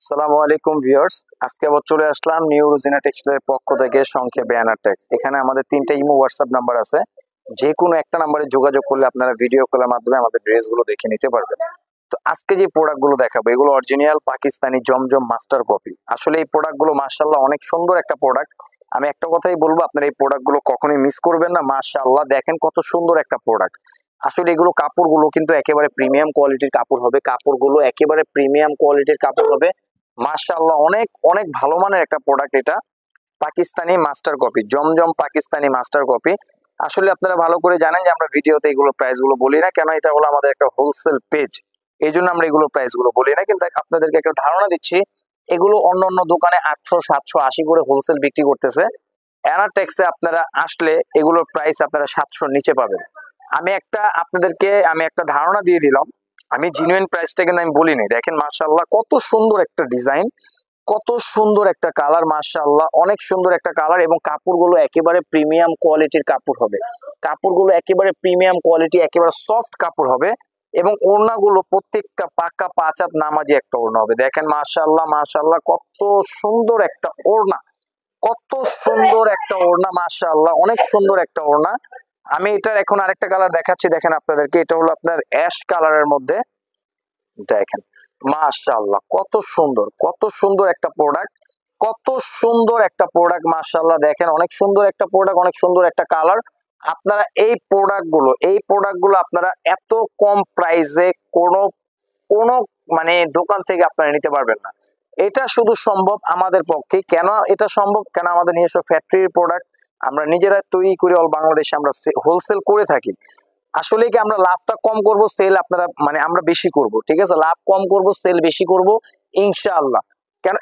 আসসালামু আলাইকুম ভিউয়ার্স, আজকে আবার চলে আসলাম নিউ রোজিনা টেক্সটাইলের পক্ষ থেকে সংক্ষেপে টেক্স। এখানে আমাদের 3টা ইমো হোয়াটসঅ্যাপ নাম্বার আছে। যে কোনো একটা নাম্বারে যোগাযোগ করলে আপনারা ভিডিও কলের মাধ্যমে আমাদের ড্রেসগুলো দেখে নিতে পারবেন। তো আজকে যে প্রোডাক্টগুলো দেখাবো এগুলো অরিজিনাল পাকিস্তানি জমজম মাস্টার কপি। আসলে এই প্রোডাক্টগুলো মাশাআল্লাহ অনেক সুন্দর একটা প্রোডাক্ট। আমি একটা কথাই বলবো, আপনারা এই প্রোডাক্টগুলো কখনোই মিস করবেন না। মাশাআল্লাহ দেখেন কত সুন্দর একটা প্রোডাক্ট। আসলে এগুলো কাপড়গুলো কিন্তু একেবারে প্রিমিয়াম কোয়ালিটির কাপড় হবে। কাপড়গুলো একেবারে প্রিমিয়াম কোয়ালিটির কাপড় হবে। মাশাআল্লাহ অনেক অনেক ভালো মানের একটা প্রোডাক্ট এটা। পাকিস্তানি মাস্টার কপি, জমজম পাকিস্তানি মাস্টার কপি। আসলে আপনারা ভালো করে জানেন যে আমরা ভিডিওতে এগুলো প্রাইস গুলো বলি না, কেন এটা হলো আমাদের একটা হোলসেল পেজ, এই জন্য আমরা এগুলো প্রাইস গুলো বলি না। কিন্তু আপনাদেরকে একটা ধারণা দিচ্ছি, এগুলো অন্য অন্য দোকানে 800, 780 করে হোলসেল বিক্রি করতেছে। অ্যানাটেক্সে আপনারা আসলে এগুলোর প্রাইস আপনারা 700 নিচে পাবেন। আপনাদেরকে একটা ধারণা দিয়ে দিলাম। আমি জিনুইন প্রাইসটা কিন্তু আমি বলিনি। দেখেন মাশাআল্লাহ কত সুন্দর একটা ডিজাইন, কত সুন্দর একটা কালার, মাশাআল্লাহ অনেক সুন্দর একটা কালার। এবং কাপড়গুলো একেবারে প্রিমিয়াম কোয়ালিটির কাপড় হবে। কাপড়গুলো একেবারে প্রিমিয়াম কোয়ালিটি, একেবারে সফট কাপড় হবে। এবং ওড়নাগুলো প্রত্যেকটা পাকা 5 হাত নামাজি একটা ওড়না হবে। দেখেন মাশাআল্লাহ মাশাআল্লাহ কত সুন্দর একটা ওড়না, কত সুন্দর একটা ওড়না, মাশাআল্লাহ অনেক সুন্দর একটা ওড়না। আমি এটার এখন আরেকটা কালার দেখাচ্ছি, দেখেন আপনাদেরকে। এটা হলো আপনার অ্যাশ কালারের মধ্যে। দেখেন মাশাআল্লাহ কত সুন্দর, কত সুন্দর একটা প্রোডাক্ট, কত সুন্দর একটা প্রোডাক্ট। মাশাআল্লাহ দেখেন অনেক সুন্দর একটা প্রোডাক্ট, অনেক সুন্দর একটা কালার। আপনারা এই প্রোডাক্টগুলো আপনারা এত কম প্রাইসে কোনো কোনো মানে দোকান থেকে আপনারা নিতে পারবেন না। এটা শুধু সম্ভব আমাদের পক্ষে। কেন এটা সম্ভব? কেন আমাদের নিজস্ব ফ্যাক্টরির প্রোডাক্ট, আমরা নিজেরা তৈরি করে অল বাংলাদেশে আমরা হোলসেল করে থাকি। আসলে কি আমরা লাভটা কম করব, সেল আপনারা আমরা বেশি করব, ঠিক আছে? লাভ কম করব, সেল বেশি করব ইনশাআল্লাহ। কেন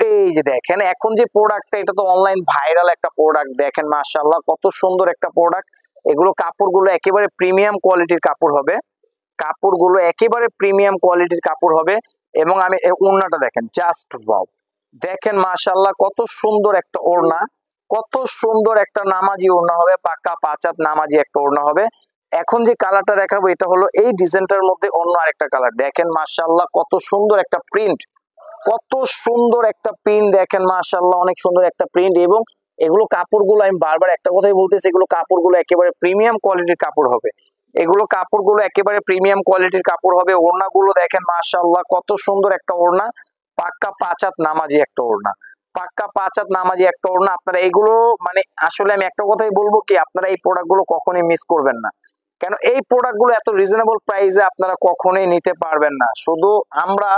এই যে দেখেন এখন যে প্রোডাক্টটা, এটা তো অনলাইন ভাইরাল একটা প্রোডাক্ট। দেখেন মাশাআল্লাহ কত সুন্দর একটা প্রোডাক্ট। এগুলো কাপড়গুলো একেবারে প্রিমিয়াম কোয়ালিটির কাপড় হবে। কাপড়গুলো একেবারে প্রিমিয়াম কোয়ালিটির কাপড় হবে। এবং আমি ওড়নাটা দেখেন, জাস্ট ওয়াও। দেখেন মাশাআল্লাহ কত সুন্দর একটা ওড়না, কত সুন্দর একটা নামাজি ওড়না হবে, পাকা 5 হাত নামাজি একটা ওড়না হবে। এখন যে কালারটা দেখাবো এটা হলো এই ডিজাইনটার মধ্যে অন্য আরেকটা কালার। দেখেন মাশাআল্লাহ কত সুন্দর একটা প্রিন্ট, কত সুন্দর একটা প্রিন্ট। দেখেন মাশাআল্লাহ অনেক সুন্দর একটা প্রিন্ট। এবং এগুলো কাপড়গুলো আমি বারবার একটা কথাই বলতেছি, এগুলো কাপড়গুলো একেবারে প্রিমিয়াম কোয়ালিটির কাপড় হবে। এগুলো কাপড়গুলো একেবারে প্রিমিয়াম কোয়ালিটির কাপড় হবে। ওড়নাগুলো দেখেন মাশাআল্লাহ কত সুন্দর একটা ওড়না, পাক্কা 5 হাত নামাজি একটা ওড়না, পাক্কা 5 হাত নামাজি একটা ওড়না। আপনারা এগুলো আসলে আমি একটা কথাই বলবো কি, আপনারা এই প্রোডাক্টগুলো কখনোই মিস করবেন না। কেন এই প্রোডাক্টগুলো এত রিজনেবল প্রাইসে আপনারা কখনোই নিতে পারবেন না। শুধু আমরা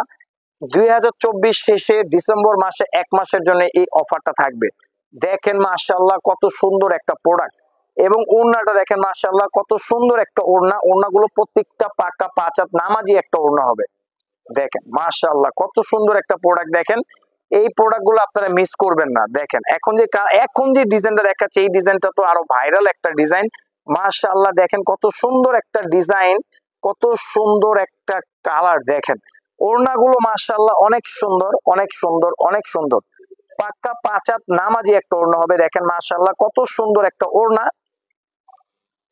2024 শেষে ডিসেম্বর মাসে 1 মাসের জন্য এই অফারটা থাকবে। দেখেন মাশাআল্লাহ কত সুন্দর একটা প্রোডাক্ট। এবং ওড়নাটা দেখেন মাশাআল্লাহ কত সুন্দর একটা ওড়না। ওড়নাগুলো প্রত্যেকটা পাকা 5 হাত নামাজি একটা ওড়না হবে। দেখেন মাশাআল্লাহ কত সুন্দর একটা প্রোডাক্ট। দেখেন এই প্রোডাক্টগুলো আপনারা মিস করবেন না। দেখেন এখন যে ডিজাইনটা দেখাচ্ছে, এই ডিজাইনটা তো আরো ভাইরাল একটা ডিজাইন। মাশাআল্লাহ দেখেন কত সুন্দর একটা ডিজাইন, কত সুন্দর একটা কালার। দেখেন ওড়নাগুলো মাশাআল্লাহ অনেক সুন্দর, অনেক সুন্দর, অনেক সুন্দর। পাক্কা 5 হাত নামাজি একটা ওড়না হবে। দেখেন মাশাআল্লাহ কত সুন্দর একটা ওড়না,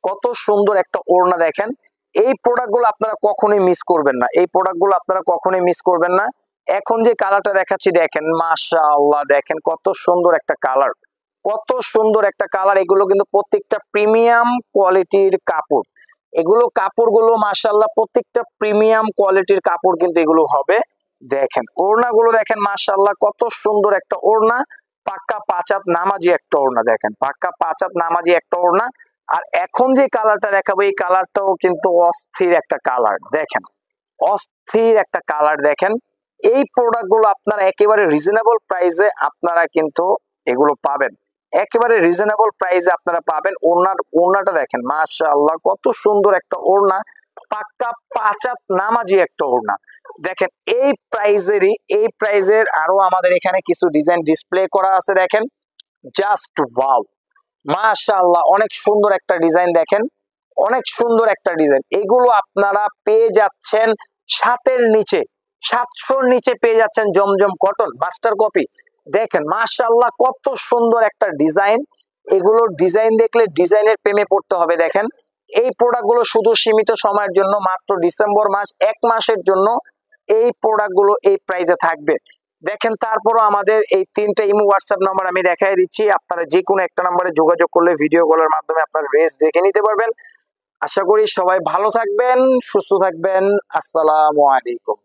কত সুন্দর একটা ওড়না। দেখেন এই প্রোডাক্টগুলো আপনারা কখনোই মিস করবেন না, এই প্রোডাক্টগুলো আপনারা কখনোই মিস করবেন না। এখন যে কালারটা দেখাচ্ছি দেখেন মাশাআল্লাহ, দেখেন কত সুন্দর একটা কালার, কত সুন্দর একটা কালার। এগুলো কিন্তু প্রত্যেকটা প্রিমিয়াম কোয়ালিটির কাপড়। এগুলো কাপড়গুলো মাশাআল্লাহ প্রত্যেকটা প্রিমিয়াম কোয়ালিটির কাপড় কিন্তু এগুলো হবে। দেখেন ওড়নাগুলো দেখেন মাশাআল্লাহ কত সুন্দর একটা ওড়না, পাক্কা 5 হাত নামাজি একটা ওড়না। দেখেন পাক্কা 5 হাত নামাজি একটা ওড়না। আর এখন যে কালারটা দেখাবো এই কালারটাও কিন্তু অস্থির একটা কালার। দেখেন অস্থির একটা কালার। দেখেন এই প্রোডাক্টগুলো আপনারা একেবারে রিজনেবল প্রাইসে আপনারা কিন্তু এগুলো পাবেন, একেবারে রিজনেবল প্রাইসে আপনারা পাবেন। ওড়নাটা দেখেন মাশাআল্লাহ কত সুন্দর একটা ওড়না, পাক্কা 5 হাত নামাজি একটা ওড়না। দেখেন এই প্রাইজের আরো আমাদের এখানে কিছু ডিজাইন ডিসপ্লে করা আছে। দেখেন জাস্ট ওয়াও মাশাআল্লাহ অনেক সুন্দর একটা ডিজাইন। দেখেন অনেক সুন্দর একটা ডিজাইন। এগুলো আপনারা পেয়ে যাচ্ছেন 700 নিচে, 700 নিচে পেয়ে যাচ্ছেন জমজম কটন মাস্টার কপি। দেখেন মাশাআল্লাহ কত সুন্দর একটা ডিজাইন। এগুলো ডিজাইন দেখলে ডিজাইনের প্রেমে পড়তে হবে। দেখেন এই প্রোডাক্টগুলো শুধু সীমিত সময়ের জন্য, মাত্র ডিসেম্বর মাস 1 মাসের জন্য এই প্রোডাক্টগুলো এই প্রাইসে থাকবে। দেখেন তারপরও আমাদের এই তিনটা ইমো হোয়াটসঅ্যাপ নাম্বার আমি দেখাই দিচ্ছি, আপনারা যে কোনো একটা নাম্বারে যোগাযোগ করলে ভিডিও কলের মাধ্যমে আপনার ড্রেস দেখে নিতে পারবেন। আশা করি সবাই ভালো থাকবেন, সুস্থ থাকবেন। আসসালামু আলাইকুম।